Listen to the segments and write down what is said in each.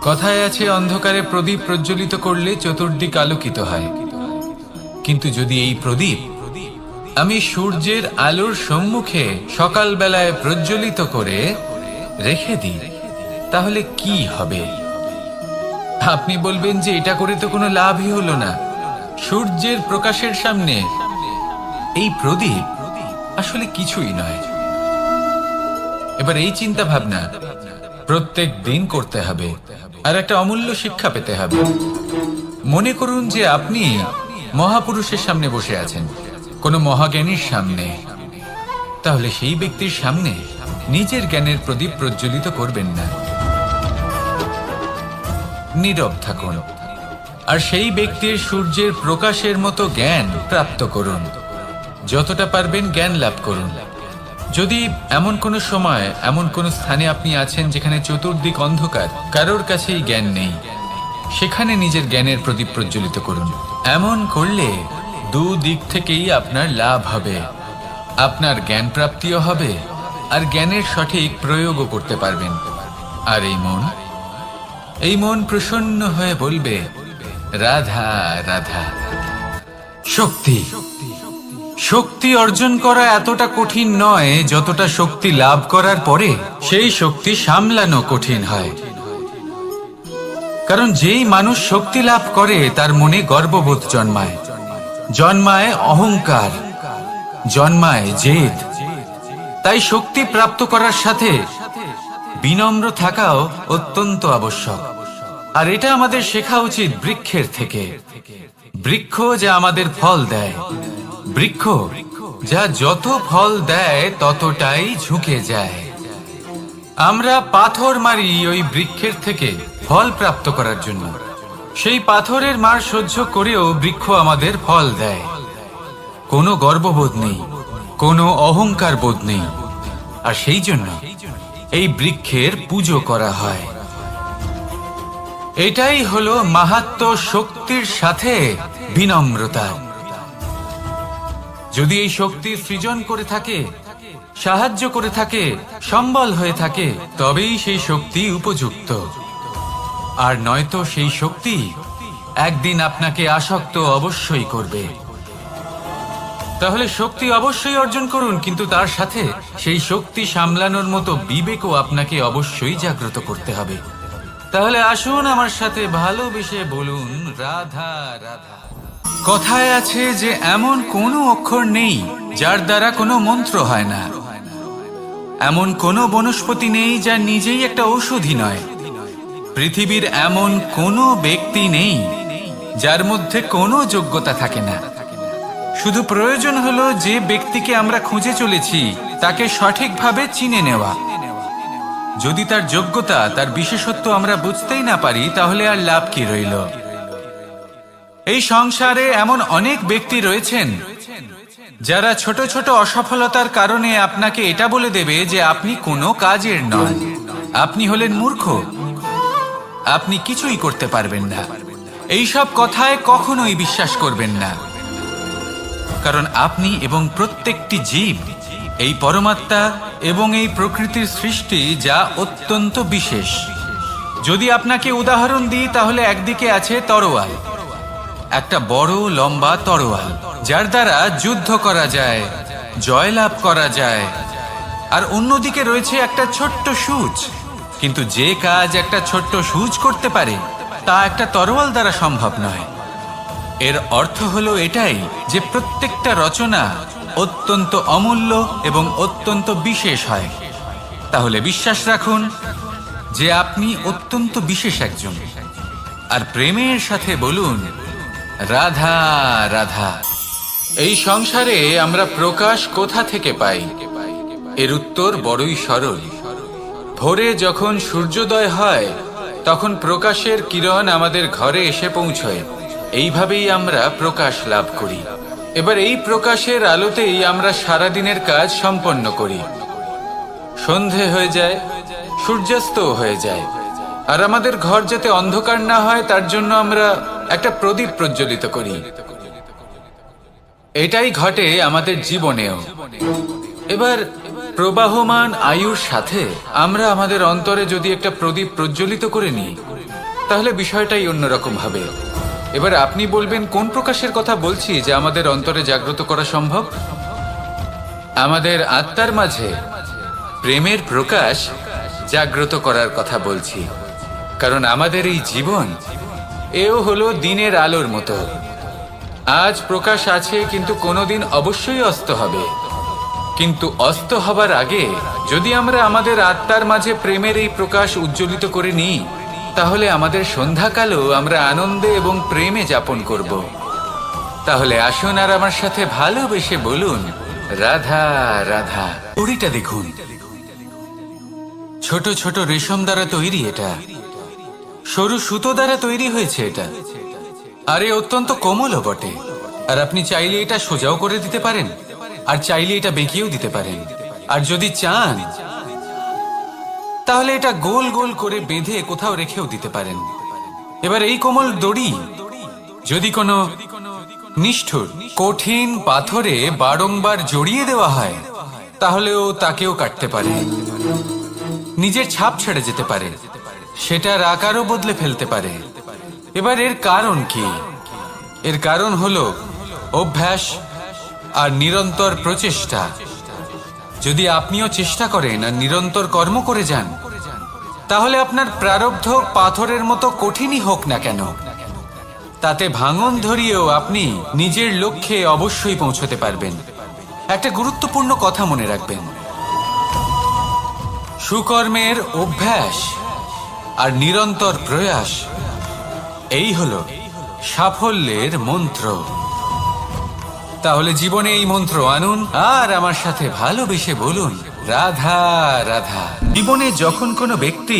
কথায় আছে অন্ধকারে প্রদীপ প্রজ্বলিত করলে চতুর্দিক আলোকিত হয়। কিন্তু যদি এই প্রদীপ আমি সূর্যের আলোর সম্মুখে সকালবেলায় প্রজ্বলিত করে রেখে দিই, তাহলে কি হবে? আপনি বলবেন যে এটা করে তো কোনো লাভই হলো না। সূর্যের প্রকাশের সামনে এই প্রদীপ আসলে কিছুই নয়। এবার এই চিন্তা ভাবনা প্রত্যেক দিন করতে হবে, আর একটা অমূল্য শিক্ষা পেতে হবে। মনে করুন যে আপনি মহাপুরুষের সামনে বসে আছেন, কোনো মহাজ্ঞানীর সামনে। তাহলে সেই ব্যক্তির সামনে নিজের জ্ঞানের প্রদীপ প্রজ্বলিত করবেন না, নীরব থাকুন, আর সেই ব্যক্তির সূর্যের প্রকাশের মতো জ্ঞান প্রাপ্ত করুন। যতটা পারবেন জ্ঞান লাভ করুন। যদি এমন কোনো সময় এমন কোনো স্থানে আপনি আছেন যেখানে চতুর্দিক অন্ধকার, কারোর কাছেই জ্ঞান নেই, সেখানে নিজের জ্ঞানের প্রদীপ প্রজ্বলিত করুন। এমন করলে দুদিক থেকেই আপনার লাভ হবে। আপনার জ্ঞান প্রাপ্তিও হবে, আর জ্ঞানের সঠিক প্রয়োগও করতে পারবেন। আর এই মন প্রসন্ন হয়ে বলবে, রাধা রাধা। শক্তি শক্তি অর্জন করা এতটা কঠিন নয় যতটা শক্তি লাভ করার পরে সেই শক্তি সামলানো কঠিন হয়। কারণ যেই মানুষ শক্তি লাভ করে তার মনে গর্ববোধ জন্মায়, জন্মায় অহংকার, জন্মায় জেদ। তাই শক্তি প্রাপ্ত করার সাথে বিনম্র থাকাও অত্যন্ত আবশ্যক। আর এটা আমাদের শেখা উচিত বৃক্ষের থেকে। বৃক্ষ যা আমাদের ফল দেয়, বৃক্ষ যা যত ফল দেয় ততটাই ঝুঁকে যায়। আমরা পাথর মারি ওই বৃক্ষের থেকে ফল প্রাপ্ত করার জন্য। সেই পাথরের মার সহ্য করেও বৃক্ষ আমাদের ফল দেয়। কোনো গর্ববোধ নেই, কোনো অহংকার বোধ নেই, আর সেই জন্য এই বৃক্ষের পুজো করা হয়। এটাই হলো মাহাত্ম্য শক্তির সাথে বিনম্রতা। যদি এই শক্তি সৃজন করে থাকে, সাহায্য করে থাকে, সম্বল হয়ে থাকে, তবেই সেই শক্তি উপযুক্ত। আর নয়তো সেই শক্তি একদিন আপনাকে আসক্ত অবশ্যই করবে। তাহলে শক্তি অবশ্যই অর্জন করুন, কিন্তু তার সাথে সেই শক্তি সামলানোর মতো বিবেকও আপনাকে অবশ্যই জাগ্রত করতে হবে। তাহলে আসুন আমার সাথে ভালোবেসে বলুন, রাধা রাধা। কথায় আছে যে এমন কোনো অক্ষর নেই যার দ্বারা কোনো মন্ত্র হয় না। এমন কোনো বনস্পতি নেই যা নিজেই একটা ঔষধি নয়। পৃথিবীর এমন কোনো ব্যক্তি নেই যার মধ্যে কোনো যোগ্যতা থাকে না। শুধু প্রয়োজন হলো যে ব্যক্তিকে আমরা খুঁজে চলেছি তাকে সঠিকভাবে চিনে নেওয়া। যদি তার যোগ্যতা, তার বিশেষত্ব আমরা বুঝতেই না পারি, তাহলে আর লাভ কি রইল? এই সংসারে এমন অনেক ব্যক্তি রয়েছেন যারা ছোট ছোট অসফলতার কারণে আপনাকে এটা বলে দেবে যে আপনি কোনো কাজের নন, আপনি হলেন মূর্খ, আপনি কিছুই করতে পারবেন না। এইসব কথায় কখনোই বিশ্বাস করবেন না, কারণ আপনি এবং প্রত্যেকটি জীব এই পরমাত্মা এবং এই প্রকৃতির সৃষ্টি, যা অত্যন্ত বিশেষ। যদি আপনাকে উদাহরণ দিই, তাহলে একদিকে আছে তরোয়াল, একটা বড় লম্বা তরোয়াল, যার দ্বারা যুদ্ধ করা যায়, জয়লাভ করা যায়। আর অন্যদিকে রয়েছে একটা ছোট্ট সূচ। কিন্তু যে কাজ একটা ছোট্ট সূচ করতে পারে তা একটা তরোয়াল দ্বারা সম্ভব নয়। এর অর্থ হলো এটাই যে প্রত্যেকটা রচনা অত্যন্ত অমূল্য এবং অত্যন্ত বিশেষ হয়। তাহলে বিশ্বাস রাখুন যে আপনি অত্যন্ত বিশেষ একজন, আর প্রেমের সাথে বলুন, রাধা রাধা। এই সংসারে আমরা প্রকাশ কোথা থেকে পাই? এর উত্তর বড়ই সরল। ভোরে যখন সূর্যোদয় হয় তখন প্রকাশের কিরণ আমাদের ঘরে এসে পৌঁছয়। এইভাবেই আমরা প্রকাশ লাভ করি। এবার এই প্রকাশের আলোতেই আমরা সারাদিনের কাজ সম্পন্ন করি। সন্ধে হয়ে যায়, সূর্যাস্ত হয়ে যায়, আর আমাদের ঘর যাতে অন্ধকার না হয় তার জন্য আমরা একটা প্রদীপ প্রজ্বলিত করি। এটাই ঘটে আমাদের জীবনেও। এবার প্রবাহমান আয়ুর সাথে আমরা আমাদের অন্তরে যদি একটা প্রদীপ প্রজ্বলিত করে নিই, তাহলে বিষয়টাই অন্যরকম হবে। এবার আপনি বলবেন কোন প্রকাশের কথা বলছি যা আমাদের অন্তরে জাগ্রত করা সম্ভব? আমাদের আত্মার মাঝে প্রেমের প্রকাশ জাগ্রত করার কথা বলছি। কারণ আমাদের এই জীবন এও হলো দিনের আলোর মতো। আজ প্রকাশ আছে, কিন্তু কোনোদিন অবশ্যই অস্ত হবে। কিন্তু অস্ত হবার আগে যদি আমরা আমাদের আত্মার মাঝে প্রেমের এই প্রকাশ উজ্জ্বলিত করে নিই, তাহলে আমাদের সন্ধ্যাকালও আমরা আনন্দে এবং প্রেমে যাপন করব। তাহলে আসুন আর আমার সাথে ভালোবেসে বলুন, রাধা রাধা। ঘড়িটা দেখুন, ছোট ছোট রেশম দ্বারা তৈরি, এটা সরু সুতো দ্বারা তৈরি হয়েছে এটা, আর এ অত্যন্ত কোমলও বটে। আর আপনি চাইলে এটা সোজাও করে দিতে পারেন, আর চাইলে এটা বেঁকিয়েও দিতে পারেন, আর যদি চান তাহলে এটা গোল গোল করে বেঁধে কোথাও রেখেও দিতে পারেন। এবার এই কোমল দড়ি যদি কোনো নিষ্ঠুর কঠিন পাথরে বারংবার জড়িয়ে দেওয়া হয়, তাহলেও তাকেও কাটতে পারে, নিজের ছাপ ছেড়ে যেতে পারে, সেটার আকারও বদলে ফেলতে পারে। এবার এর কারণ কি? এর কারণ হলো অভ্যাস আর নিরন্তর প্রচেষ্টা। যদি আপনিও চেষ্টা করেন আর নিরন্তর কর্ম করে যান, তাহলে আপনার প্রারব্ধ পাথরের মতো কঠিনই হোক না কেন, তাতে ভাঙন ধরিয়েও আপনি নিজের লক্ষ্যে অবশ্যই পৌঁছতে পারবেন। একটা গুরুত্বপূর্ণ কথা মনে রাখবেন, সুকর্মের অভ্যাস আর নিরন্তর প্রয়াস, এই হলো সাফল্যের মন্ত্র। তাহলে জীবনে এই মন্ত্র আনুন আর আমার সাথে ভালোবেসে বলুন, রাধা রাধা। জীবনে যখন কোনো ব্যক্তি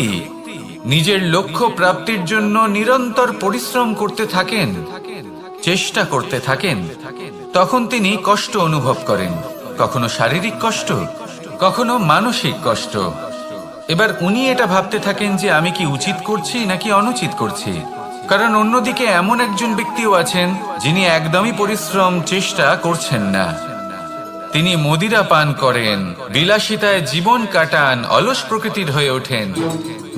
নিজের লক্ষ্য প্রাপ্তির জন্য নিরন্তর পরিশ্রম করতে থাকেন, চেষ্টা করতে থাকেন, তখন তিনি কষ্ট অনুভব করেন, কখনো শারীরিক কষ্ট, কখনো মানসিক কষ্ট। এবার উনি এটা ভাবতে থাকেন যে আমি কি উচিত করছি নাকি অনুচিত করছি। কারণ অন্যদিকে এমন একজন ব্যক্তিও আছেন যিনি একদমই পরিশ্রম চেষ্টা করছেন না। তিনি মদিরা পান করেন, বিলাসিতায় জীবন কাটান, অলস প্রকৃতির হয়ে ওঠেন,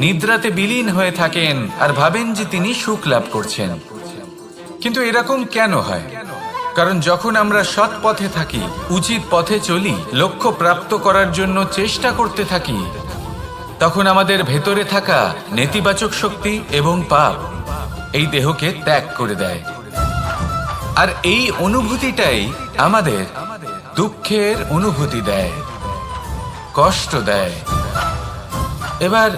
নিদ্রাতে বিলীন হয়ে থাকেন আর ভাবেন যে তিনি সুখ লাভ করছেন। কিন্তু এরকম কেন হয়? কারণ যখন আমরা সৎ পথে থাকি, উচিত পথে চলি, লক্ষ্য প্রাপ্ত করার জন্য চেষ্টা করতে থাকি, তখন আমাদের ভেতরে থাকা নেতিবাচক শক্তি এবং পাপ এই দেহকে ত্যাগ করে দেয়। আর এই অনুভূতিটাই আমাদের দুঃখের অনুভূতি দেয়, কষ্ট দেয়। এবার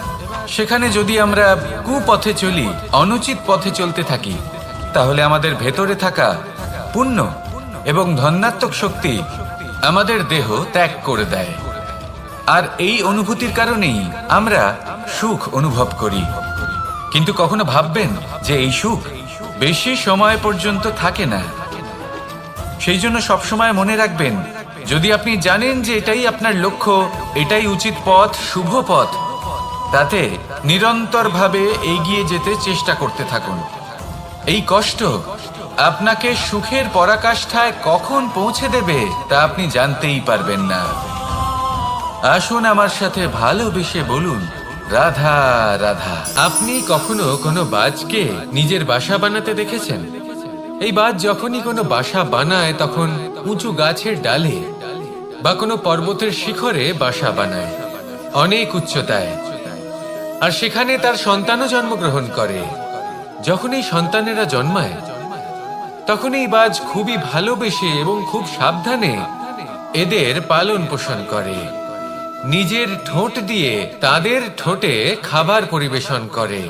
সেখানে যদি আমরা কুপথে চলি, অনুচিত পথে চলতে থাকি, তাহলে আমাদের ভেতরে থাকা পুণ্য এবং ধনাত্মক শক্তি আমাদের দেহ ত্যাগ করে দেয়। আর এই অনুভূতির কারণেই আমরা সুখ অনুভব করি। কিন্তু কখনো ভাববেন যে এই সুখ বেশি সময় পর্যন্ত থাকে না। সেই জন্য সবসময় মনে রাখবেন, যদি আপনি জানেন যে এটাই আপনার লক্ষ্য, এটাই উচিত পথ, শুভ পথ, তাতে নিরন্তরভাবে এগিয়ে যেতে চেষ্টা করতে থাকুন। এই কষ্ট আপনাকে সুখের পরাকাষ্ঠায় কখন পৌঁছে দেবে তা আপনি জানতেই পারবেন না। আসুন আমার সাথে ভালোবেসে বলুন, রাধা রাধা। আপনি কখনো কোনো বাজকে নিজের বাসা বানাতে দেখেছেন? এই বাজ যখনই কোনো বাসা বানায়, তখন উঁচু গাছের ডালে বা কোনো পর্বতের শিখরে বাসা বানায়, অনেক উচ্চতায়, আর সেখানে তার সন্তানও জন্মগ্রহণ করে। যখন এই সন্তানেরা জন্মায়, তখন এই বাজ খুবই ভালোবেসে এবং খুব সাবধানে এদের পালন পোষণ করে, নিজের ঠোঁট দিয়ে তাদের ঠোঁটে খাবার পরিবেশন করে।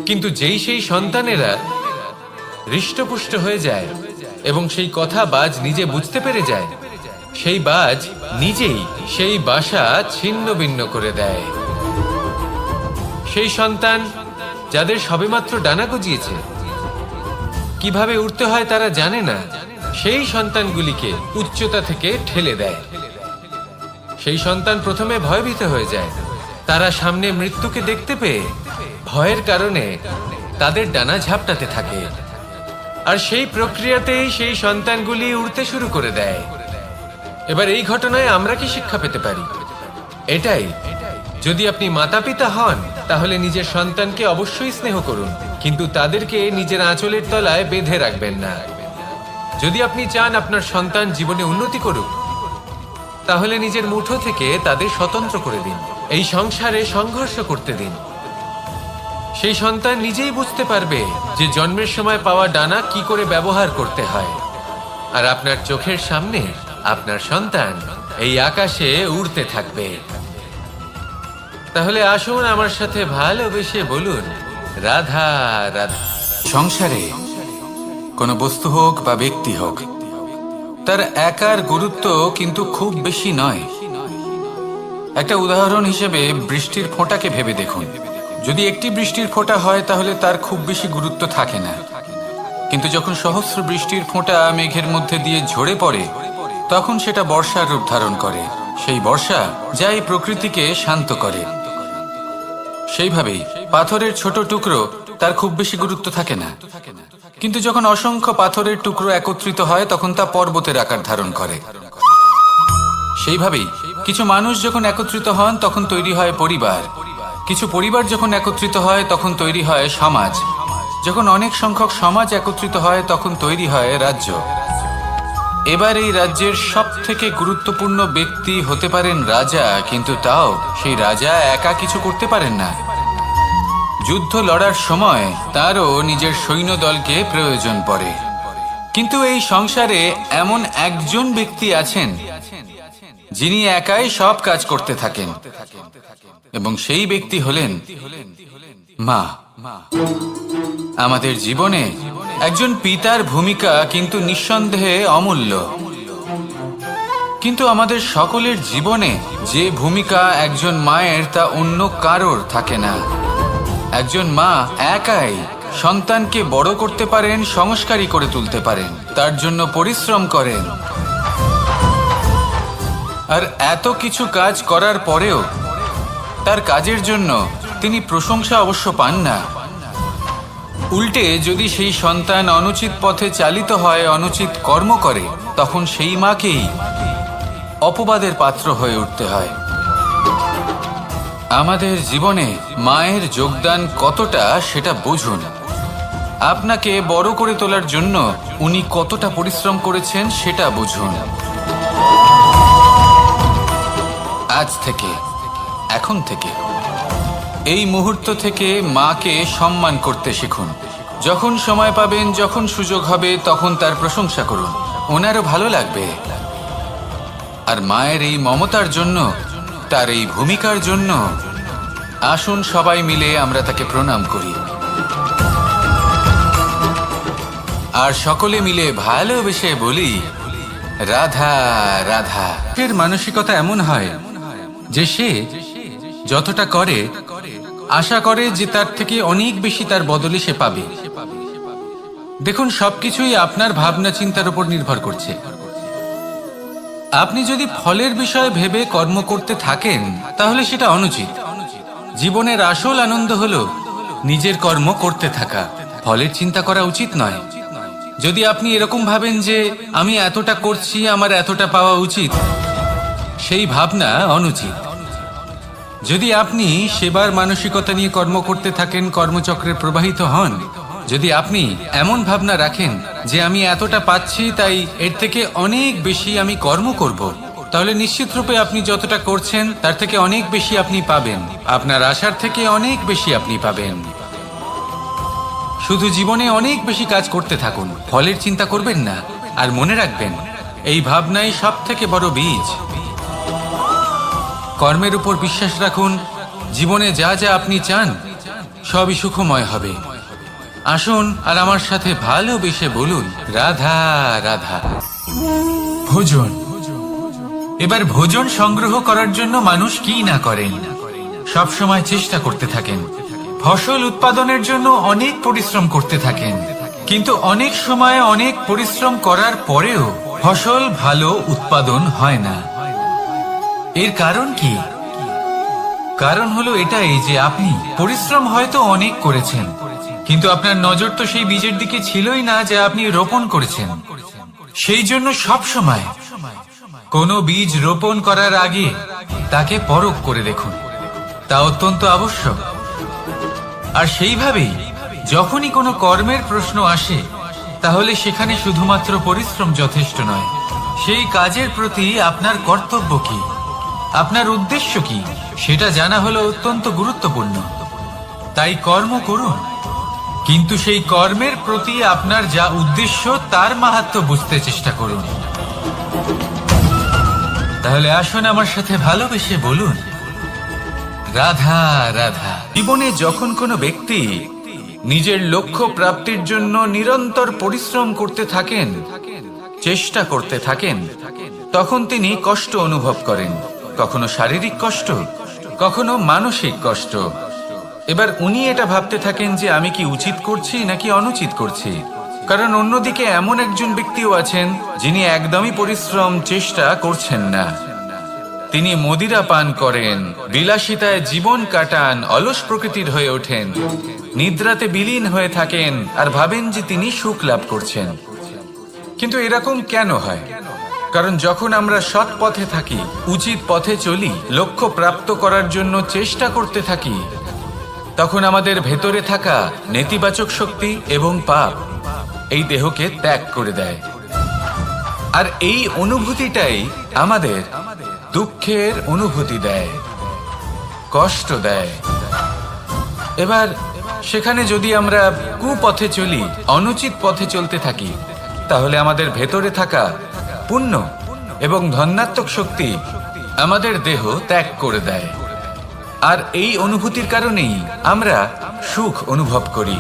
কিন্তু যেই সেই সন্তানেরা হৃষ্টপুষ্ট হয়ে যায় এবং সেই কথা বাজ নিজে বুঝতে পেরে যায়, সেই বাজ নিজেই সেই বাসা ছিন্ন ভিন্ন করে দেয়। সেই সন্তান যাদের সবেমাত্র ডানা গজিয়েছে, কিভাবে উঠতে হয় তারা জানে না, সেই সন্তানগুলিকে উচ্চতা থেকে ঠেলে দেয়। সেই সন্তান প্রথমে ভয়ভীত হয়ে যায়। তারা সামনে মৃত্যুকে দেখতে পেয়ে ভয়ের কারণে তাদের ডানা ঝাপটাতে থাকে, আর সেই প্রক্রিয়াতেই সেই সন্তানগুলি উড়তে শুরু করে দেয়। এবার এই ঘটনায় আমরা কি শিক্ষা পেতে পারি? এটাই যদি আপনি মাতা পিতা হন তাহলে নিজের সন্তানকে অবশ্যই স্নেহ করুন, কিন্তু তাদেরকে নিজের আঁচলের তলায় বেঁধে রাখবেন না। যদি আপনি চান আপনার সন্তান জীবনে উন্নতি করুক, তাহলে নিজের মুঠো থেকে তাদের স্বতন্ত্র করে দিন। এই সংসারে সংঘর্ষ করতে দিন। সেই সন্তান নিজেই বুঝতে পারবে যে জন্মের সময় পাওয়া ডানা কি করে ব্যবহার করতে হয়। আর আপনার চোখের সামনে আপনার সন্তান এই আকাশে উড়তে থাকবে। তাহলে আসুন আমার সাথে ভালোবেসে বলুন, রাধা রাধা। সংসারে কোনো বস্তু হোক বা ব্যক্তি হোক, তার একার গুরুত্ব কিন্তু খুব বেশি নয়। একটা উদাহরণ হিসেবে বৃষ্টির ফোঁটাকে ভেবে দেখুন। যদি একটি বৃষ্টির ফোঁটা হয় তাহলে তার খুব বেশি গুরুত্ব থাকে না, কিন্তু যখন সহস্র বৃষ্টির ফোঁটা মেঘের মধ্যে দিয়ে ঝরে পড়ে, তখন সেটা বর্ষার রূপ ধারণ করে। সেই বর্ষা যা এই প্রকৃতিকে শান্ত করে। সেইভাবেই পাথরের ছোট টুকরো, তার খুব বেশি গুরুত্ব থাকে না, কিন্তু যখন অসংখ্য পাথরের টুকরো একত্রিত হয় তখন তা পর্বতের আকার ধারণ করে। সেইভাবেই কিছু মানুষ যখন একত্রিত হন তখন তৈরি হয় পরিবার, কিছু পরিবার যখন একত্রিত হয় তখন তৈরি হয় সমাজ, যখন অনেক সংখ্যক সমাজ একত্রিত হয় তখন তৈরি হয় রাজ্য। এবার এই রাজ্যের সব থেকে গুরুত্বপূর্ণ ব্যক্তি হতে পারেন রাজা, কিন্তু তাও সেই রাজা একা কিছু করতে পারেন না। যুদ্ধ লড়ার সময় তারও নিজের সৈন্যদলকে প্রয়োজন পড়ে। কিন্তু এই সংসারে এমন একজন ব্যক্তি আছেন যিনি একাই সব কাজ করতে থাকেন, এবং সেই ব্যক্তি হলেন মা। আমাদের জীবনে একজন পিতার ভূমিকা কিন্তু নিঃসন্দেহে অমূল্য, কিন্তু আমাদের সকলের জীবনে যে ভূমিকা একজন মায়ের তা অন্য কারোর থাকে না। একজন মা একাই সন্তানকে বড় করতে পারেন, সংস্কারী করে তুলতে পারেন, তার জন্য পরিশ্রম করেন। আর এত কিছু কাজ করার পরেও তার কাজের জন্য তিনি প্রশংসা অবশ্য পান না। উল্টে যদি সেই সন্তান অনুচিত পথে চালিত হয়, অনুচিত কর্ম করে, তখন সেই মাকেই অপবাদের পাত্র হয়ে উঠতে হয়। আমাদের জীবনে মায়ের যোগদান কতটা সেটা বুঝুন। আপনাকে বড় করে তোলার জন্য উনি কতটা পরিশ্রম করেছেন সেটা বুঝুন। আজ থেকে, এখন থেকে, এই মুহূর্ত থেকে মাকে সম্মান করতে শিখুন। যখন সময় পাবেন, যখন সুযোগ হবে, তখন তার প্রশংসা করুন, ওনারও ভালো লাগবে। আর মায়ের এই মমতার জন্য, তার এই ভূমিকার জন্য আসুন সবাই মিলে আমরা তাকে প্রণাম করি, আর সকলে মিলে ভালোবেসে বলি, রাধা রাধা। এর মানসিকতা এমন হয় যে সে যতটা করে আশা করে যে তার থেকে অনেক বেশি তার বদলে সে পাবে। দেখুন, সবকিছুই আপনার ভাবনা চিন্তার উপর নির্ভর করছে। আপনি যদি ফলের বিষয়ে ভেবে কর্ম করতে থাকেন তাহলে সেটা অনুচিত। জীবনের আসল আনন্দ হলো নিজের কর্ম করতে থাকা, ফলের চিন্তা করা উচিত নয়। যদি আপনি এরকম ভাবেন যে আমি এতটা করছি, আমার এতটা পাওয়া উচিত, সেই ভাবনা অনুচিত। যদি আপনি সেবার মানসিকতা নিয়ে কর্ম করতে থাকেন, কর্মচক্রে প্রবাহিত হন, যদি আপনি এমন ভাবনা রাখেন যে আমি এতটা পাচ্ছি তাই এর থেকে অনেক বেশি আমি কর্ম করব, তাহলে নিশ্চিত রূপে আপনি যতটা করছেন তার থেকে অনেক বেশি আপনি পাবেন, আপনার আশার থেকে অনেক বেশি আপনি পাবেন। শুধু জীবনে অনেক বেশি কাজ করতে থাকুন, ফলের চিন্তা করবেন না। আর মনে রাখবেন, এই ভাবনাই সব থেকে বড় বীজ। কর্মের উপর বিশ্বাস রাখুন, জীবনে যা যা আপনি চান সবই সুখময় হবে। আসুন আর আমার সাথে ভালোবেসে বলুন, রাধা রাধা। ভোজন। এবার ভোজন সংগ্রহ করার জন্য মানুষ কি না করেন, সব সময় চেষ্টা করতে থাকেন। ফসল উৎপাদনের জন্য অনেক পরিশ্রম করতে থাকেন, কিন্তু অনেক সময় অনেক পরিশ্রম করার পরেও ফসল ভালো উৎপাদন হয় না। এর কারণ কি? কারণ হলো এটাই যে আপনি পরিশ্রম হয়তো অনেক করেছেন, কিন্তু আপনার নজর তো সেই বীজের দিকে ছিলই না যা আপনি রোপণ করেছেন। সেই জন্য সব সময় কোনো বীজ রোপণ করার আগে তাকে পরখ করে দেখুন। তা অত্যন্ত আবশ্যক। আর সেইভাবেই যখনই কোনো কর্মের প্রশ্ন আসে, তাহলে সেখানে শুধুমাত্র পরিশ্রম যথেষ্ট নয়। সেই কাজের প্রতি আপনার কর্তব্য কি, আপনার উদ্দেশ্য কি, সেটা জানা হলো অত্যন্ত গুরুত্বপূর্ণ। তাই কর্ম করুন, কিন্তু সেই কর্মের প্রতি আপনার যা উদ্দেশ্য তার মাহাত্ম্য বুঝতে চেষ্টা করুন। তাহলে আসুন আমার সাথে ভালোবেসে বলুন, রাধা রাধা। জীবনে যখন কোনো ব্যক্তি নিজের লক্ষ্য প্রাপ্তির জন্য নিরন্তর পরিশ্রম করতে থাকেন, চেষ্টা করতে থাকেন, তখন তিনি কষ্ট অনুভব করেন, কখনো শারীরিক কষ্ট, কখনো মানসিক কষ্ট। এবার উনি এটা ভাবতে থাকেন যে আমি কি উচিত করছি নাকি অনুচিত করছি। কারণ অন্যদিকে এমন একজন ব্যক্তিও আছেন যিনি একদমই পরিশ্রম চেষ্টা করছেন না। তিনি মদিরা পান করেন, বিলাসিতায় জীবন কাটান, অলস প্রকৃতির হয়ে ওঠেন, নিদ্রাতে বিলীন হয়ে থাকেন আর ভাবেন যে তিনি সুখ লাভ করছেন। কিন্তু এরকম কেন হয়? কারণ যখন আমরা সৎ পথে থাকি, উচিত পথে চলি, লক্ষ্য প্রাপ্ত করার জন্য চেষ্টা করতে থাকি, তখন আমাদের ভেতরে থাকা নেতিবাচক শক্তি এবং পাপ এই দেহকে ত্যাগ করে দেয়। আর এই অনুভূতিটাই আমাদের দুঃখের অনুভূতি দেয়, কষ্ট দেয়। এবার সেখানে যদি আমরা কুপথে চলি, অনুচিত পথে চলতে থাকি, তাহলে আমাদের ভেতরে থাকা পুণ্য এবং ধনাত্মক শক্তি আমাদের দেহ ত্যাগ করে দেয়। আর এই অনুভূতির কারণেই আমরা সুখ অনুভব করি।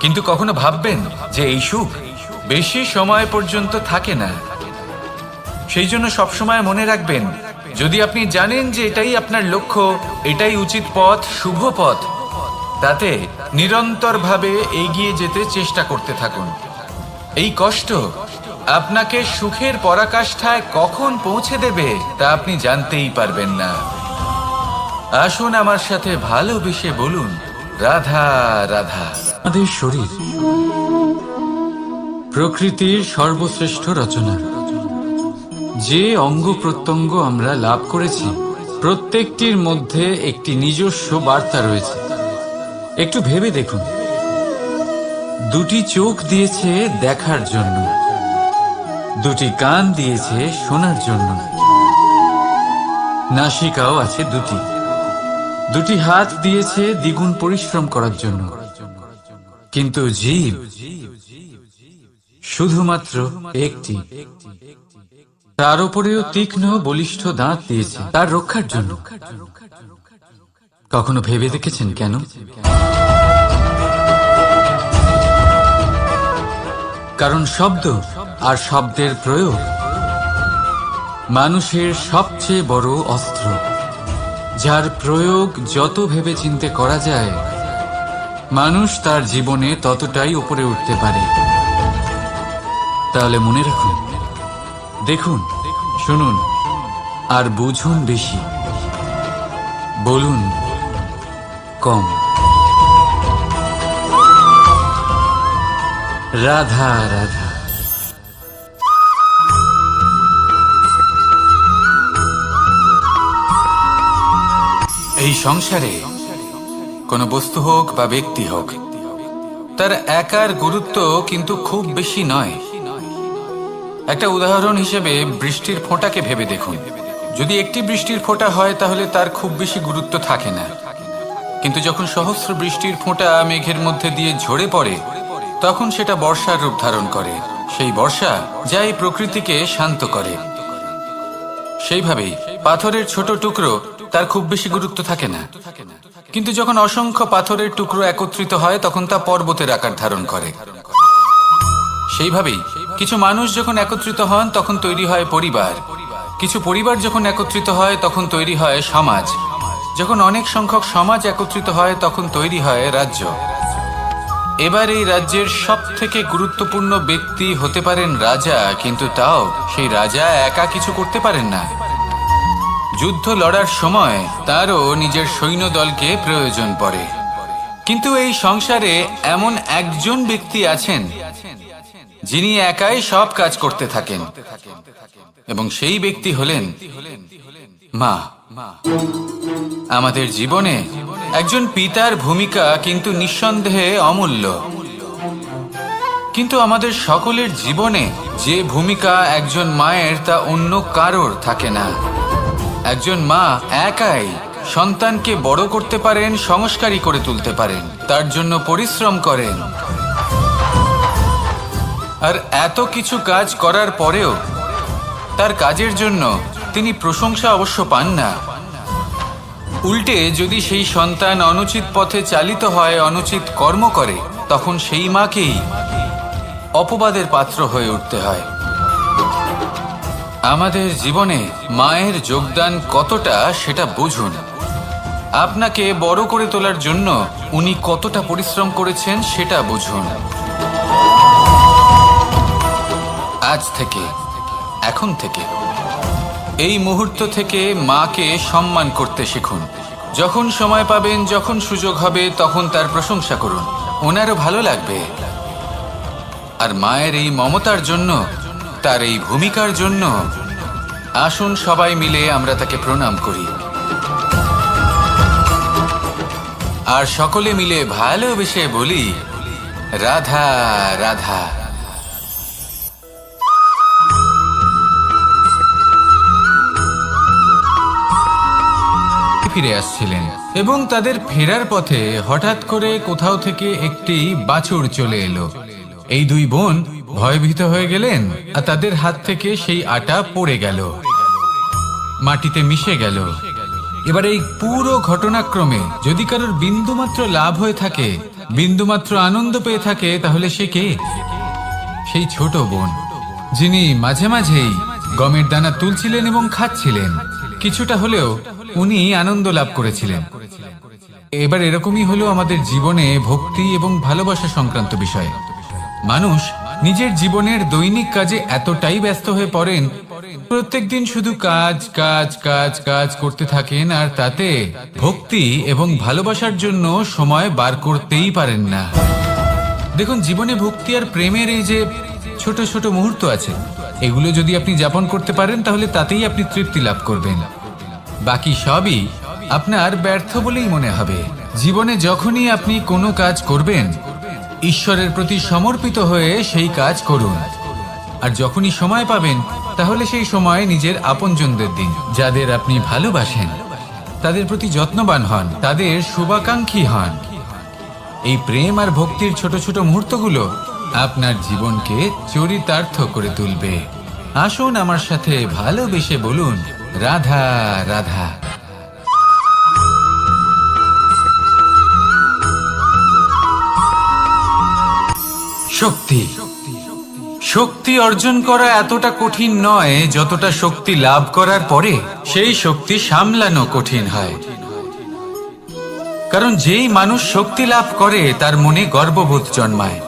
কিন্তু কখনো ভাববেন যে এই সুখ বেশি সময় পর্যন্ত থাকে না। সেই জন্য সবসময় মনে রাখবেন, যদি আপনি জানেন যে এটাই আপনার লক্ষ্য, এটাই উচিত পথ, শুভ পথ, তাতে নিরন্তরভাবে এগিয়ে যেতে চেষ্টা করতে থাকুন। এই কষ্ট আপনাকে সুখের পরাকাষ্ঠায় কখন পৌঁছে দেবে তা আপনি জানতেই পারবেন না। আসুন আমার সাথে ভালোবেসে বলুন, রাধা রাধা। আমাদের শরীর প্রকৃতির সর্বশ্রেষ্ঠ রচনা। যে অঙ্গ প্রত্যঙ্গ আমরা লাভ করেছি, প্রত্যেকটির মধ্যে একটি নিজস্ব বার্তা রয়েছে। একটু ভেবে দেখুন, দুটি চোখ দিয়েছে দেখার জন্য, দুটি কান দিয়েছে শোনার জন্য, নাসিকাও আছে দুটি, দুটি হাত দিয়েছে দ্বিগুণ পরিশ্রম করার জন্য। কিন্তু জীব শুধুমাত্র একটি। তার উপরেও তীক্ষ্ণ বলিষ্ঠ দাঁত দিয়েছে তার রক্ষার জন্য। কখনো ভেবে দেখেছেন কেন? কারণ শব্দ আর শব্দের প্রয়োগ মানুষের সবচেয়ে বড় অস্ত্র, যার প্রয়োগ যত ভেবেচিন্তে করা যায়, মানুষ তার জীবনে ততটাই উপরে উঠতে পারে। তাহলে মনে রাখুন, দেখুন, শুনুন আর বুঝুন বেশি, বলুন কম। রাধা রাধা। এই সংসারে কোনো বস্তু হোক বা ব্যক্তি হোক, তার একার গুরুত্ব কিন্তু খুব বেশি নয়। একটা উদাহরণ হিসেবে বৃষ্টির ফোঁটাকে ভেবে দেখুন। যদি একটি বৃষ্টির ফোঁটা হয় তাহলে তার খুব বেশি গুরুত্ব থাকে না। কিন্তু যখন সহস্র বৃষ্টির ফোঁটা মেঘের মধ্যে দিয়ে ঝরে পড়ে, তখন সেটা বর্ষার রূপ ধারণ করে। সেই বর্ষা যা এই প্রকৃতিকে শান্ত করে। সেইভাবেই পাথরের ছোট টুকরো, তার খুব বেশি গুরুত্ব থাকে না। কিন্তু যখন অসংখ্য পাথরের টুকরো একত্রিত হয়, তখন তা পর্বতের আকার ধারণ করে। সেইভাবেই কিছু মানুষ যখন একত্রিত হন, তখন তৈরি হয় পরিবার। কিছু পরিবার যখন একত্রিত হয়, তখন তৈরি হয় সমাজ। যখন অনেক সংখ্যক সমাজ একত্রিত হয়, তখন তৈরি হয় রাজ্য। এবার এই রাজ্যের সব থেকে গুরুত্বপূর্ণ ব্যক্তি হতে পারেন রাজা, কিন্তু তাও সেই রাজা একা কিছু করতে পারেন না। যুদ্ধ লড়ার সময় তারও নিজের সৈন্যদলকে প্রয়োজন পড়ে। কিন্তু এই সংসারে এমন একজন ব্যক্তি আছেন যিনি একাই সব কাজ করতে থাকেন, এবং সেই ব্যক্তি হলেন মা। আমাদের জীবনে একজন পিতার ভূমিকা কিন্তু নিঃসন্দেহে অমূল্য, কিন্তু আমাদের সকলের জীবনে যে ভূমিকা একজন মায়ের তা অন্য কারোর থাকে না। একজন মা একাই সন্তানকে বড় করতে পারেন, সংস্কারী করে তুলতে পারেন, তার জন্য পরিশ্রম করেন। আর এত কিছু কাজ করার পরেও তার কাজের জন্য তিনি প্রশংসা অবশ্য পান না। উল্টে যদি সেই সন্তান অনুচিত পথে চালিত হয়, অনুচিত কর্ম করে, তখন সেই মাকেই অপবাদের পাত্র হয়ে উঠতে হয়। আমাদের জীবনে মায়ের যোগদান কতটা সেটা বুঝুন। আপনাকে বড় করে তোলার জন্য উনি কতটা পরিশ্রম করেছেন সেটা বুঝুন। আজ থেকে, এখন থেকে, এই মুহূর্ত থেকে মাকে সম্মান করতে শিখুন। যখন সময় পাবেন, যখন সুযোগ হবে, তখন তার প্রশংসা করুন, ওনারও ভালো লাগবে। আর মায়ের এই মমতার জন্য, তার এই ভূমিকার জন্য আসুন সবাই মিলে আমরা তাকে প্রণাম করি, আর সকলে মিলে ভালোবেসে বলি, রাধা রাধা। ফিরে আসছিলেন এবং তাদের ফেরার পথে হঠাৎ করে কোথাও থেকে একটি বাছুর চলে এলো। এই দুই বোন ভয়ভীত হয়ে গেলেন, আর তাদের হাত থেকে সেই আটা পড়ে গেল, মাটিতে মিশে গেল। এবার এই পুরো ঘটনাক্রমে যদি কারোর বিন্দুমাত্র লাভ হয়ে থাকে, বিন্দুমাত্র আনন্দ পেয়ে থাকে, তাহলে সে কে? সেই ছোট বোন, যিনি মাঝে মাঝেই গমের দানা তুলছিলেন এবং খাচ্ছিলেন। কিছুটা হলেও উনি আনন্দ লাভ করেছিলেন। এবার এরকমই হলো আমাদের জীবনে ভক্তি এবং ভালোবাসা সংক্রান্ত বিষয়ে। মানুষ নিজের জীবনের দৈনিক কাজে এতটাই ব্যস্ত হয়ে পড়েন, প্রত্যেকদিন শুধু কাজ কাজ কাজ কাজ করতে থাকেন, আর তাতে ভক্তি এবং ভালোবাসার জন্য সময় বার করতেই পারেন না। দেখুন, জীবনে ভক্তি আর প্রেমের এই যে ছোট ছোট মুহূর্ত আছে, এগুলো যদি আপনি যাপন করতে পারেন, তাহলে তাতেই আপনি তৃপ্তি লাভ করবেন। বাকি সবই আপনার ব্যর্থ বলেই মনে হবে। জীবনে যখনই আপনি কোনো কাজ করবেন, ঈশ্বরের প্রতি সমর্পিত হয়ে সেই কাজ করুন। আর যখনই সময় পাবেন, তাহলে সেই সময় নিজের আপনজনদের দিন, যাদের আপনি ভালোবাসেন, তাদের প্রতি যত্নবান হন, তাদের শুভাকাঙ্ক্ষী হন। এই প্রেম আর ভক্তির ছোট ছোট মুহূর্তগুলো আপনার জীবনকে চরিতার্থ করে তুলবে। আসুন আমার সাথে ভালোবেসে বলুন, রাধা রাধা। শক্তি, শক্তি অর্জন করা এতটা কঠিন নয় যতটা শক্তি লাভ করার পরে সেই শক্তি সামলানো কঠিন হয়। কারণ যেই মানুষ শক্তি লাভ করে, তার মনে গর্ববোধ জন্মায়,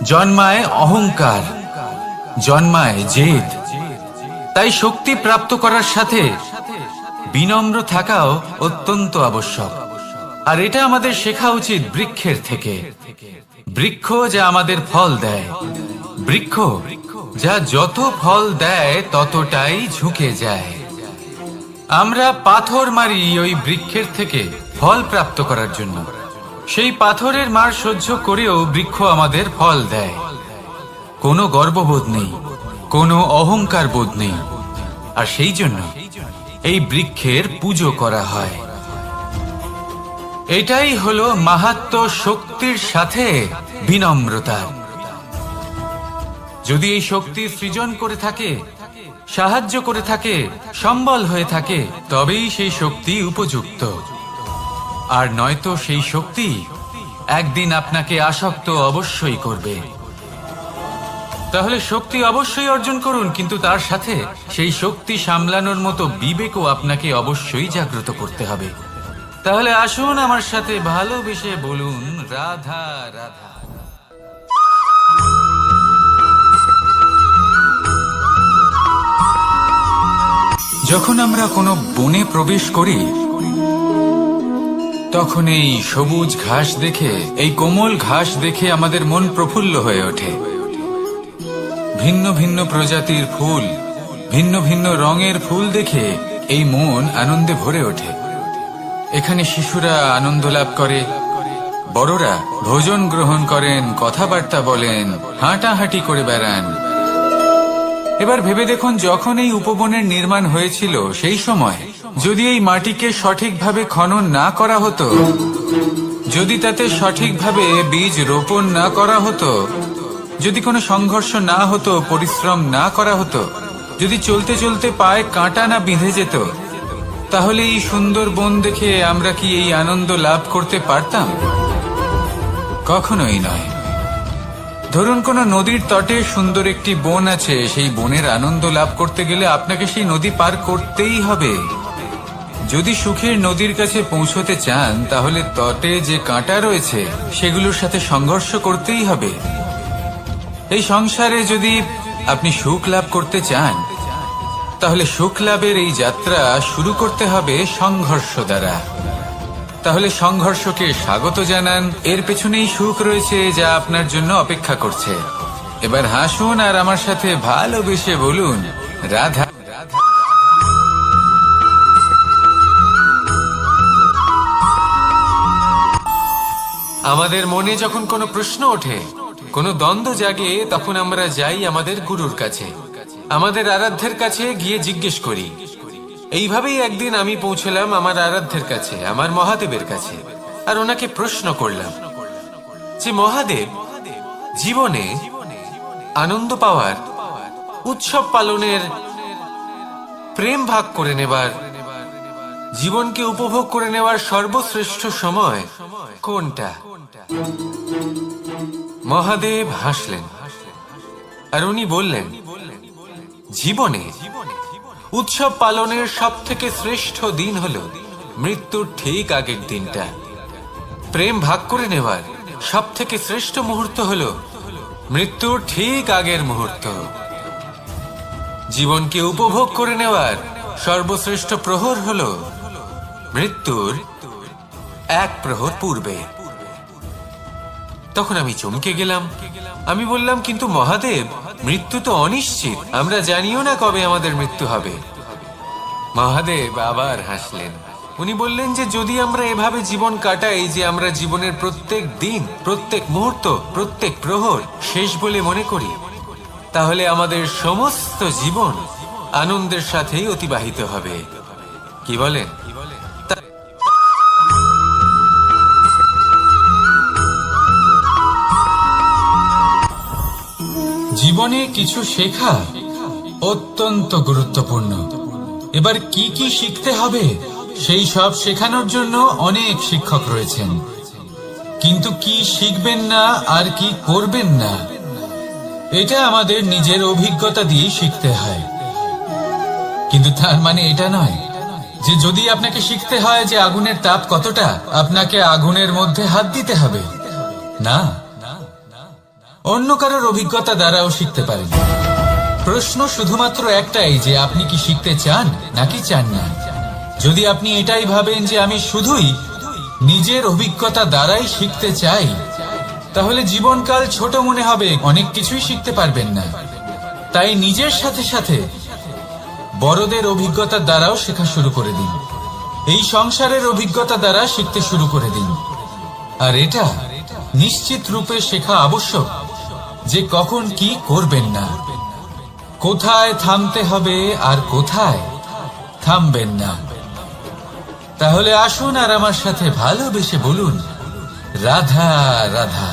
জন্মায় অহংকার, জন্মায় জেদ। তাই শক্তি প্রাপ্ত করার সাথে বিনম্র থাকাও অত্যন্ত আবশ্যক। আর এটা আমাদের শেখা উচিত বৃক্ষের থেকে। বৃক্ষ যা আমাদের ফল দেয়, বৃক্ষ যা যত ফল দেয় ততটাই ঝুঁকে যায়। আমরা পাথর মারি ওই বৃক্ষের থেকে ফল প্রাপ্ত করার জন্য। সেই পাথরের মার সহ্য করেও বৃক্ষ আমাদের ফল দেয়। কোনো গর্ববোধ নেই, কোনো অহংকার বোধ নেই। আর সেই জন্য এই বৃক্ষের পুজো করা হয়। এটাই হলো মাহাত্ম্য শক্তির সাথে বিনম্রতা। যদি এই শক্তি সৃজন করে থাকে, সাহায্য করে থাকে, সম্বল হয়ে থাকে, তবেই সেই শক্তি উপযুক্ত। আর নয়তো সেই শক্তি একদিন আপনাকে আসক্ত অবশ্যই করবে। তাহলে শক্তি অবশ্যই অর্জন করুন, কিন্তু তার সাথে সেই শক্তি সামলানোর মতো বিবেকও আপনাকে অবশ্যই জাগ্রত করতে হবে। তাহলে আসুন আমার সাথে ভালোবেসে বলুন, রাধা রাধা। যখন আমরা কোনো বনে প্রবেশ করি, তখন এই সবুজ ঘাস দেখে, এই কোমল ঘাস দেখে আমাদের মন প্রফুল্ল হয়ে ওঠে। ভিন্ন ভিন্ন প্রজাতির ফুল, ভিন্ন ভিন্ন রঙের ফুল দেখে এই মন আনন্দে ভরে ওঠে। এখানে শিশুরা আনন্দ লাভ করে, বড়রা ভোজন গ্রহণ করেন, কথাবার্তা বলেন, হাঁটাহাঁটি করে বেড়ান। এবার ভেবে দেখুন, যখন এই উপবনের নির্মাণ হয়েছিল সেই সময় যদি এই মাটিকে সঠিকভাবে খনন না করা হতো, যদি তাতে সঠিকভাবে বীজ রোপণ না করা হতো, যদি কোনো সংঘর্ষ না হতো, পরিশ্রম না করা হতো, যদি চলতে চলতে পায়ে কাঁটা না বিঁধে যেত, তাহলে এই সুন্দর বন দেখে আমরা কি এই আনন্দ লাভ করতে পারতাম? কখনোই নয়। ধরুন কোনো নদীর তটে সুন্দর একটি বন আছে, সেই বনের আনন্দ লাভ করতে গেলে আপনাকে সেই নদী পার করতেই হবে। যদি সুখের নদীর কাছে পৌঁছতে চান, তাহলে তটে যে কাঁটা রয়েছে সেগুলোর সাথে সংঘর্ষ করতেই হবে। এই সংসারে যদি আপনি সুখ লাভ করতে চান, তাহলে সুখ লাভের এই যাত্রা শুরু করতে হবে সংঘর্ষ দ্বারা। তাহলে সংঘর্ষকে স্বাগত জানান, এর পেছনেই সুখ রয়েছে যা আপনার জন্য অপেক্ষা করছে। এবার হাসুন আর আমার সাথে ভালোবেসে বলুন, রাধা। আমাদের মনে যখন কোনো প্রশ্ন ওঠে, কোনো দ্বন্দ্ব জাগে, তখন আমরা যাই আমাদের গুরুর কাছে, আমাদের আরাধ্যের কাছে গিয়ে জিজ্ঞেস করি। এইভাবেই একদিন আমি পৌঁছলাম আমার আরাধ্যের কাছে, আমার মহাদেবের কাছে, আর ওনাকে প্রশ্ন করলাম যে মহাদেব, জীবনে আনন্দ পাওয়ার, উৎসব পালনের, প্রেম ভাগ করে নেবার, জীবনকে উপভোগ করে নেওয়ার সর্বশ্রেষ্ঠ সময় কোনটা? মহাদেব হাসলেন আর উনি বললেন, জীবনে উৎসব পালনের সব থেকে শ্রেষ্ঠ দিন হলো মৃত্যুর ঠিক আগের দিনটা। প্রেম ভাগ করে নেওয়ার সব থেকে শ্রেষ্ঠ মুহূর্ত হলো মৃত্যুর ঠিক আগের মুহূর্ত। জীবনকে উপভোগ করে নেওয়ার সর্বশ্রেষ্ঠ প্রহর হলো মৃত্যুর এক প্রহর পূর্বে। তখন আমি চমকে গেলাম। আমি বললাম, কিন্তু মহাদেব, মৃত্যু তো অনিশ্চিত, আমরা জানিও না কবে আমাদের মৃত্যু হবে। মহাদেব আবার হাসলেন। উনি বললেন যে যদি আমরা এভাবে জীবন কাটাই যে আমরা জীবনের প্রত্যেক দিন, প্রত্যেক মুহূর্ত, প্রত্যেক প্রহর শেষ বলে মনে করি, তাহলে আমাদের সমস্ত জীবন আনন্দের সাথেই অতিবাহিত হবে। কি বলেন? জীবনে কিছু শেখা অত্যন্ত গুরুত্বপূর্ণ। এবার কি কি শিখতে হবে সেই সব শেখানোর জন্য অনেক শিক্ষক রয়েছেন, কিন্তু কি শিখবেন না আর কি করবেন না, এটা আমাদের নিজের অভিজ্ঞতা দিয়ে শিখতে হয়। কিন্তু তার মানে এটা নয় যে যদি আপনাকে শিখতে হয় যে আগুনের তাপ কতটা, আপনাকে আগুনের মধ্যে হাত দিতে হবে। না, অন্য কারোর অভিজ্ঞতা দ্বারাও শিখতে পারেন। প্রশ্ন শুধুমাত্র একটাই যে আপনি কি শিখতে চান নাকি চান না। যদি আপনি এটাই ভাবেন যে আমি শুধুই নিজের অভিজ্ঞতা দ্বারাই শিখতে চাই, তাহলে জীবনকাল ছোট মনে হবে, অনেক কিছুই শিখতে পারবেন না। তাই নিজের সাথে সাথে বড়দের অভিজ্ঞতা দ্বারাও শেখা শুরু করে দিন। এই সংসারের অভিজ্ঞতা দ্বারা শিখতে শুরু করে দিন। আর এটা নিশ্চিত রূপে শেখা আবশ্যক যে কখন কি করবেন না, কোথায় থামতে হবে আর কোথায় থামবেন না। তাহলে আসুন আর আমার সাথে ভালোবেসে বলুন, রাধা রাধা।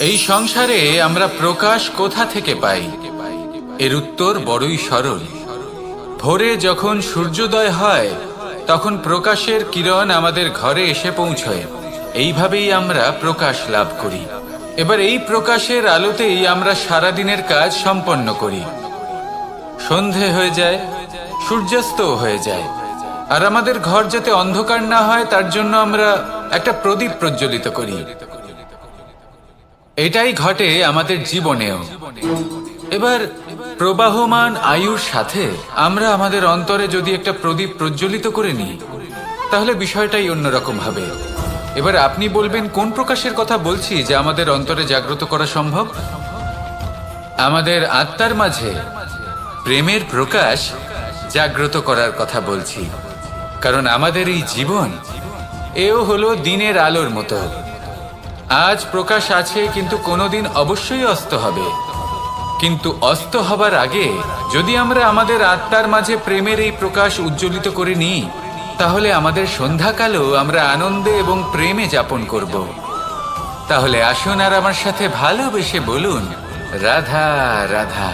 এই সংসারে আমরা প্রকাশ কোথা থেকে পাই? এর উত্তর বড়ই সরল। ভোরে যখন সূর্যোদয় হয় তখন প্রকাশের কিরণ আমাদের ঘরে এসে পৌঁছয়। এইভাবেই আমরা প্রকাশ লাভ করি। এবার এই প্রকাশের আলোতেই আমরা সারাদিনের কাজ সম্পন্ন করি। সন্ধে হয়ে যায়, সূর্যাস্ত হয়ে যায়, আর আমাদের ঘর যাতে অন্ধকার না হয় তার জন্য আমরা একটা প্রদীপ প্রজ্বলিত করি। এটাই ঘটে আমাদের জীবনেও। এবার প্রবাহমান আয়ুর সাথে আমরা আমাদের অন্তরে যদি একটা প্রদীপ প্রজ্বলিত করে নিই, তাহলে বিষয়টাই অন্যরকম হবে। এবার আপনি বলবেন, কোন প্রকাশের কথা বলছি যা আমাদের অন্তরে জাগ্রত করা সম্ভব? আমাদের আত্মার মাঝে প্রেমের প্রকাশ জাগ্রত করার কথা বলছি, কারণ আমাদের এই জীবন এও হলো দিনের আলোর মতো। আজ প্রকাশ আছে, কিন্তু কোনোদিন অবশ্যই অস্ত হবে। কিন্তু অস্ত হবার আগে যদি আমরা আমাদের আত্মার মাঝে প্রেমের এই প্রকাশ উজ্জ্বলিত করে নিই, তাহলে আমাদের সন্ধ্যাকালও আমরা আনন্দে এবং প্রেমে যাপন করব। তাহলে আসুন আর আমার সাথে ভালোবেসে বলুন, রাধা রাধা।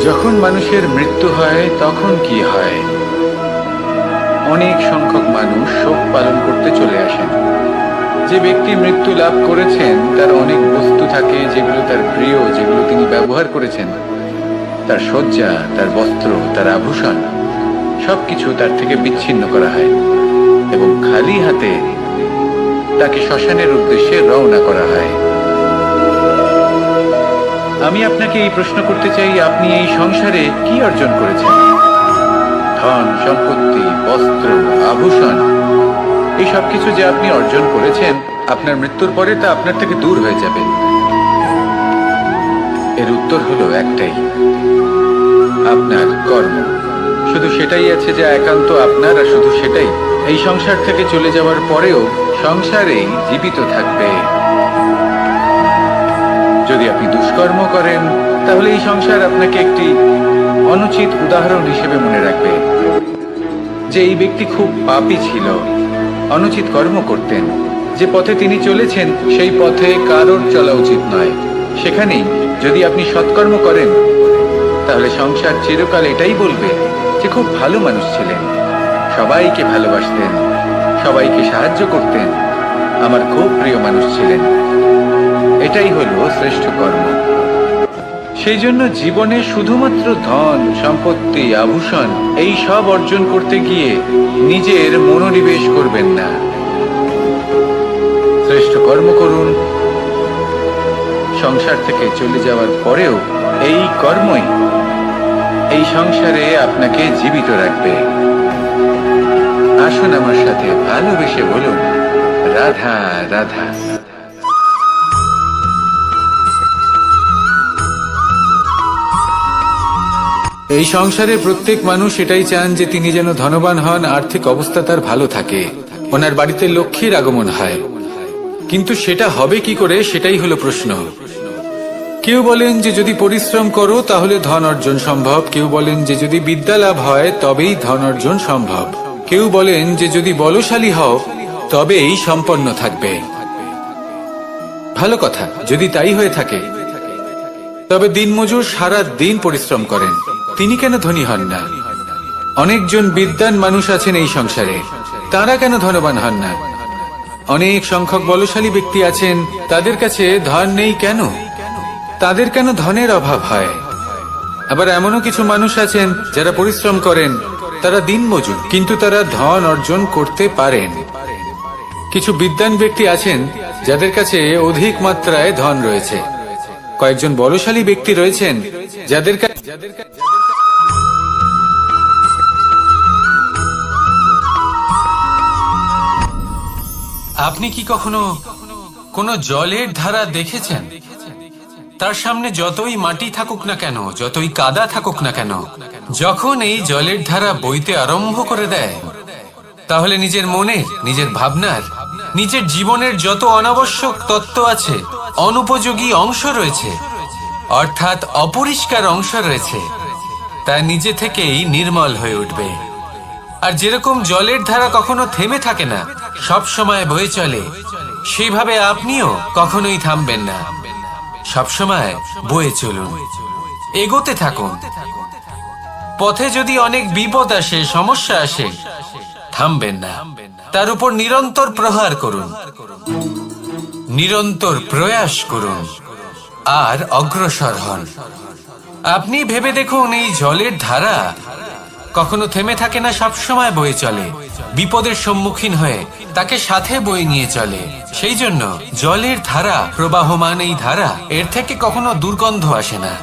যখন মানুষের মৃত্যু হয় তখন কি হয়? অনেক সংখ্যক মানুষ শোক পালন করতে চলে আসেন। যে ব্যক্তি মৃত্যু লাভ করেছেন তার অনেক বস্তু থাকে যেগুলো তার প্রিয়, যেগুলো তিনি ব্যবহার করেছেন। তার শয্যা, তার বস্ত্র, তার আভূষণ সবকিছু তার থেকে বিচ্ছিন্ন করা হয় এবং খালি হাতে তাকে শ্মশানের উদ্দেশ্যে রওনা করা হয়। আমি আপনাকে এই প্রশ্ন করতে চাই, আপনি এই সংসারে কি অর্জন করেছেন? ধন সম্পত্তি, বস্ত্র, আভূষণ, এই সব কিছু যে আপনি অর্জন করেছেন, আপনার মৃত্যুর পরে তা আপনার থেকে দূর হয়ে যাবে। এর উত্তর হলো একটাই, আপনার কর্ম। শুধু সেটাই আছে যা একান্ত আপনার, আর শুধু সেটাই এই সংসার থেকে চলে যাওয়ার পরেও সংসারেই জীবিত থাকবে। যদি আপনি দুষ্কর্ম করেন, তাহলে এই সংসার আপনাকে একটি অনুচিত উদাহরণ হিসেবে মনে রাখবে যে এই ব্যক্তি খুব পাপী ছিল, অনুচিত কর্ম করতেন। যে পথে তিনি চলেছেন সেই পথে কারোর চলা উচিত নয়। সেখানেই যদি আপনি সৎকর্ম করেন, তাহলে সংসার চিরকাল এটাই বলবে যে খুব ভালো মানুষ ছিলেন, সবাইকে ভালোবাসতেন, সবাইকে সাহায্য করতেন, আমার খুব প্রিয় মানুষ ছিলেন। এটাই হলো শ্রেষ্ঠ কর্ম। সেই জন্য জীবনে শুধুমাত্র ধন সম্পত্তি, আভূষণ এই সব অর্জন করতে গিয়ে নিজের মনোনিবেশ করবেন না। শ্রেষ্ঠ কর্ম করুন। সংসার থেকে চলে যাওয়ার পরেও এই কর্মই এই সংসারে আপনাকে জীবিত রাখবে। আসুন আমার সাথে ভালোবেসে বলুন, রাধা রাধা। এই সংসারে প্রত্যেক মানুষ এটাই চান যে তিনি যেন ধনবান হন, আর্থিক অবস্থা তার ভালো থাকে, ওনার বাড়িতে লক্ষ্মীর আগমন হয়। কিন্তু সেটা হবে কি করে, সেটাই হলো প্রশ্ন। কেউ বলেন যে যদি পরিশ্রম করো তাহলে ধন অর্জন সম্ভব, কেউ বলেন যে যদি বিদ্যা লাভ হয় তবেই ধন অর্জন সম্ভব, কেউ বলেন যে যদি বলশালী হও তবেই সম্পন্ন থাকবে। ভালো কথা, যদি তাই হয়ে থাকে, তবে দিনমজুর সারা দিন পরিশ্রম করেন, তিনি কেন ধনী হন না? অনেকজন বিদ্বান মানুষ আছেন এই সংসারে, তারা কেন ধনবান হন না? অনেক সংখ্যক বলশালী ব্যক্তি আছেন, তাদের কাছে ধন নেই কেন? তাদের কেন ধনের অভাব হয়? আবার এমনও কিছু মানুষ আছেন যারা পরিশ্রম করেন, তারা দিনমজুর, কিন্তু তারা ধন অর্জন করতে পারেন। কিছু বিদ্বান ব্যক্তি আছেন যাদের কাছে অধিক মাত্রায় ধন রয়েছে। কয়েকজন বলশালী ব্যক্তি রয়েছেন যাদের কাছে আপনি কি কখনো কোনো জলের ধারা দেখেছেন? তার সামনে যতই মাটি থাকুক না কেন, যতই কাদা থাকুক না কেন, যখন এই জলের ধারা বইতে আরম্ভ করে দেয়, তাহলে নিজের মনের, নিজের ভাবনার, নিজের জীবনের যত অনাবশ্যক তত্ত্ব আছে, অনুপযোগী অংশ রয়েছে, অর্থাৎ অপরিষ্কার অংশ রয়েছে, তা নিজে থেকেই নির্মল হয়ে উঠবে। আর যেরকম জলের ধারা কখনো থেমে থাকে না, সব সময় বয়ে চলে, সেইভাবে আপনিও কখনোই থামবেন না। সবসময় বয়ে চলুন, এগোতে থাকুন। পথে যদি অনেক বিপদ আসে, সমস্যা আসে, থামবেন না, তার উপর নিরন্তর প্রহার করুন, নিরন্তর প্রয়াস করুন আর অগ্রসর হন। আপনি ভেবে দেখুন, এই জলের ধারা কখনো থেমে থাকে না, সব সময় বয়ে চলে। বিপদের সম্মুখীন হয়ে তাকে সাথে বয়ে নিয়ে চলে। সেই জন্য জলের ধারা, প্রবাহমান এই ধারা, এর থেকে কখনো দুর্গন্ধ আসে না,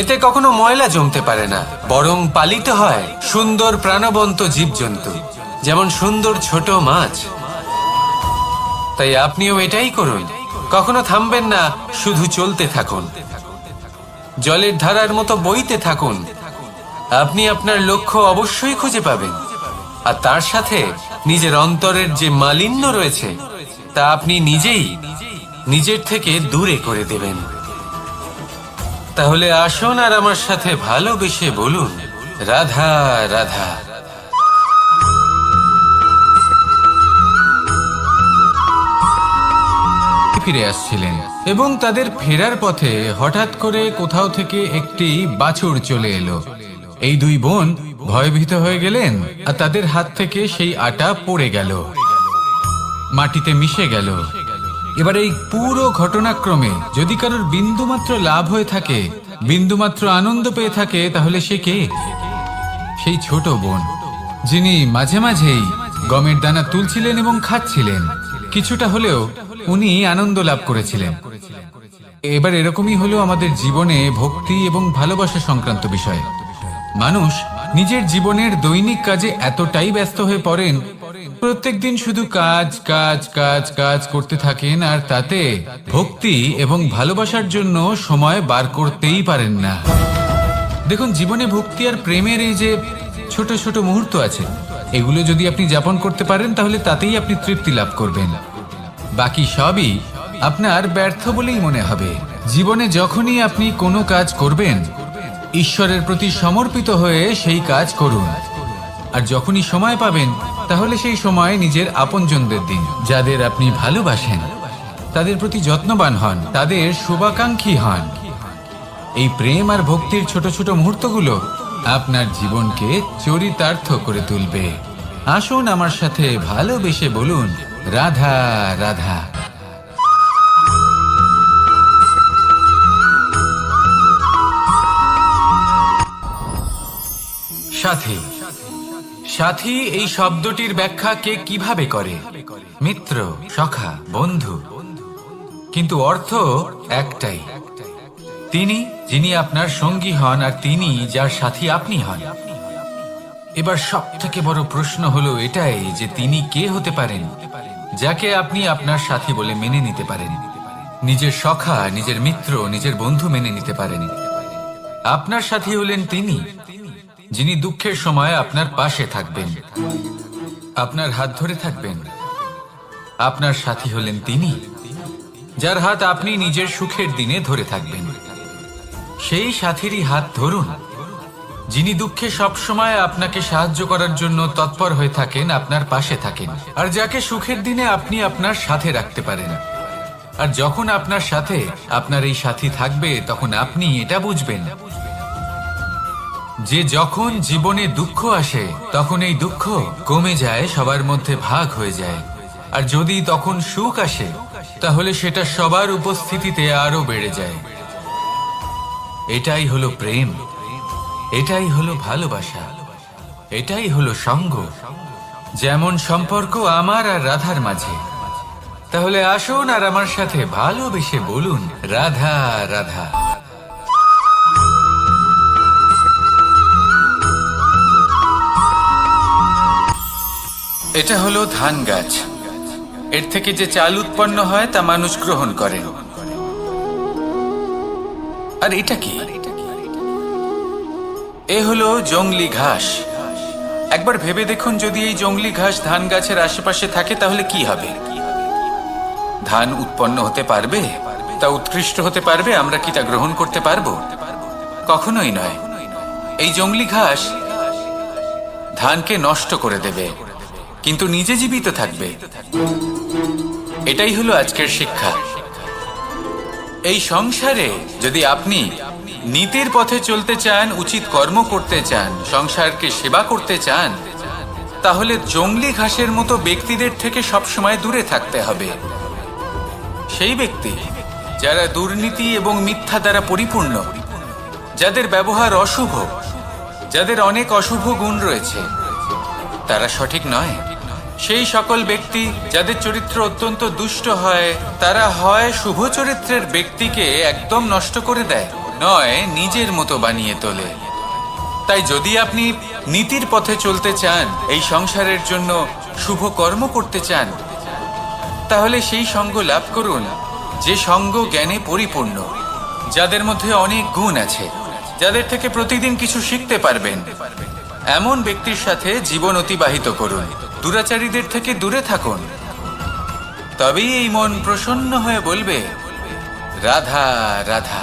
এতে কখনো ময়লা জমতে পারে না, বরং পালিত হয় সুন্দর প্রাণবন্ত জীবজন্তু, যেমন সুন্দর ছোট মাছ। তাই আপনিও এটাই করুন, কখনো থামবেন না, শুধু চলতে থাকুন, জলের ধারার মতো বইতে থাকুন। আপনি আপনার লক্ষ্য অবশ্যই খুঁজে পাবেন, আর তার সাথে নিজের অন্তরের যে মালিন্য রয়েছে তা আপনি নিজেই নিজের থেকে দূরে করে দেবেন। তাহলে আসুন আর আমার সাথে ভালোবেসে বলুন, রাধা রাধা। ফিরে আসছিলেন এবং তাদের ফেরার পথে হঠাৎ করে কোথাও থেকে একটি বাছুর চলে এলো। এই দুই বোন ভয়ভীত হয়ে গেলেন, আর তাদের হাত থেকে সেই আটা পড়ে গেল, মাটিতে মিশে গেল। এবার এই পুরো ঘটনাক্রমে যদি কারোর বিন্দুমাত্র লাভ হয়ে থাকে, বিন্দুমাত্র আনন্দ পেয়ে থাকে, তাহলে সে কে? সেই ছোট বোন, যিনি মাঝে মাঝেই গমের দানা তুলছিলেন এবং খাচ্ছিলেন। কিছুটা হলেও উনি আনন্দ লাভ করেছিলেন। এবার এরকমই হলো আমাদের জীবনে ভক্তি এবং ভালোবাসা সংক্রান্ত বিষয়। মানুষ নিজের জীবনের দৈনিক কাজে এতটাই ব্যস্ত হয়ে পড়েন, প্রত্যেকদিন শুধু কাজ কাজ কাজ কাজ করতে থাকেন, আর তাতে ভক্তি এবং ভালোবাসার জন্য সময় বার করতেই পারেন না। দেখুন, জীবনে ভক্তি আর প্রেমের এই যে ছোট ছোট মুহূর্ত আছে, এগুলো যদি আপনি যাপন করতে পারেন, তাহলে তাতেই আপনি তৃপ্তি লাভ করবেন। বাকি সবই আপনার ব্যর্থ বলেই মনে হবে। জীবনে যখনই আপনি কোনো কাজ করবেন, ঈশ্বরের প্রতি সমর্পিত হয়ে সেই কাজ করুন। আর যখনই সময় পাবেন, তাহলে সেই সময় নিজের আপনজনদের দিন, যাদের আপনি ভালোবাসেন, তাদের প্রতি যত্নবান হন, তাদের শুভাকাঙ্ক্ষী হন। এই প্রেম আর ভক্তির ছোট ছোট মুহূর্তগুলো আপনার জীবনকে চরিতার্থ করে তুলবে। আসুন আমার সাথে ভালোবেসে বলুন, রাধা রাধা। সাথী। সাথী এই শব্দটির ব্যাখ্যা কে কিভাবে করে? মিত্র, সখা, বন্ধু। কিন্তু অর্থ একটাই, তিনি যিনি আপনার সঙ্গী হন, আর তিনি যার সাথী আপনি হন। এবার সব থেকে বড় প্রশ্ন হলো এটাই যে তিনি কে হতে পারেন যাকে আপনি আপনার সাথী বলে মেনে নিতে পারেন, নিজের সখা, নিজের মিত্র, নিজের বন্ধু মেনে নিতে পারেন। আপনার সাথী হলেন তিনি যিনি দুঃখের সময় আপনার পাশে থাকবেন, আপনার হাত ধরে থাকবেন। আপনার সাথী হলেন তিনি যার হাত আপনি নিজের সুখের দিনে ধরে থাকবেন। সেই সাথীরই হাত ধরুন যিনি দুঃখে সবসময় আপনাকে সাহায্য করার জন্য তৎপর হয়ে থাকেন, আপনার পাশে থাকেন, আর যাকে সুখের দিনে আপনি আপনার সাথে রাখতে পারেন। আর যখন আপনার সাথে আপনার এই সাথী থাকবে, তখন আপনি এটা বুঝবেন যে যখন জীবনে দুঃখ আসে, তখন এই দুঃখ কমে যায়, সবার মধ্যে ভাগ হয়ে যায়। আর যদি তখন সুখ আসে, তাহলে সেটা সবার উপস্থিতিতে আরো বেড়ে যায়। এটাই হলো প্রেম, এটাই হলো ভালোবাসা, এটাই হলো সঙ্গ, যেমন সম্পর্ক আমার আর রাধার মাঝে। তাহলে আসুন আর আমার সাথে ভালোবেসে বলুন, রাধা রাধা। এটা হলো ধান গাছ। এর থেকে যে চাল উৎপন্ন হয় তা মানুষ গ্রহণ করেন। আর এটা কি? এ হলো জংলি ঘাস। একবার ভেবে দেখুন, যদি এই জংলি ঘাস ধান গাছের আশেপাশে থাকে, তাহলে কি হবে? ধান উৎপন্ন হতে পারবে? তা উৎকৃষ্ট হতে পারবে? আমরা কি তা গ্রহণ করতে পারবো? কখনোই নয়। এই জংলি ঘাস ধানকে নষ্ট করে দেবে, কিন্তু নিজে জীবিত থাকবে। এটাই হলো আজকের শিক্ষা। এই সংসারে যদি আপনি নীতির পথে চলতে চান, উচিত কর্ম করতে চান, সংসারকে সেবা করতে চান, তাহলে জংলি ঘাসের মতো ব্যক্তিদের থেকে সবসময় দূরে থাকতে হবে। সেই ব্যক্তি যারা দুর্নীতি এবং মিথ্যা দ্বারা পরিপূর্ণ, যাদের ব্যবহার অশুভ, যাদের অনেক অশুভ গুণ রয়েছে, তারা সঠিক নয়। সেই সকল ব্যক্তি যাদের চরিত্র অত্যন্ত দুষ্ট হয়, তারা হয় শুভ চরিত্রের ব্যক্তিকে একদম নষ্ট করে দেয়, নয় নিজের মতো বানিয়ে তোলে। তাই যদি আপনি নীতির পথে চলতে চান, এই সংসারের জন্য শুভ কর্ম করতে চান, তাহলে সেই সঙ্গ লাভ করুন যে সঙ্গ জ্ঞানে পরিপূর্ণ, যাদের মধ্যে অনেক গুণ আছে, যাদের থেকে প্রতিদিন কিছু শিখতে পারবেন। এমন ব্যক্তির সাথে জীবন অতিবাহিত করুন, দুরাচারীদের থেকে দূরে থাকুন। তবেই এই মন প্রসন্ন হয়ে বলবে, রাধা রাধা।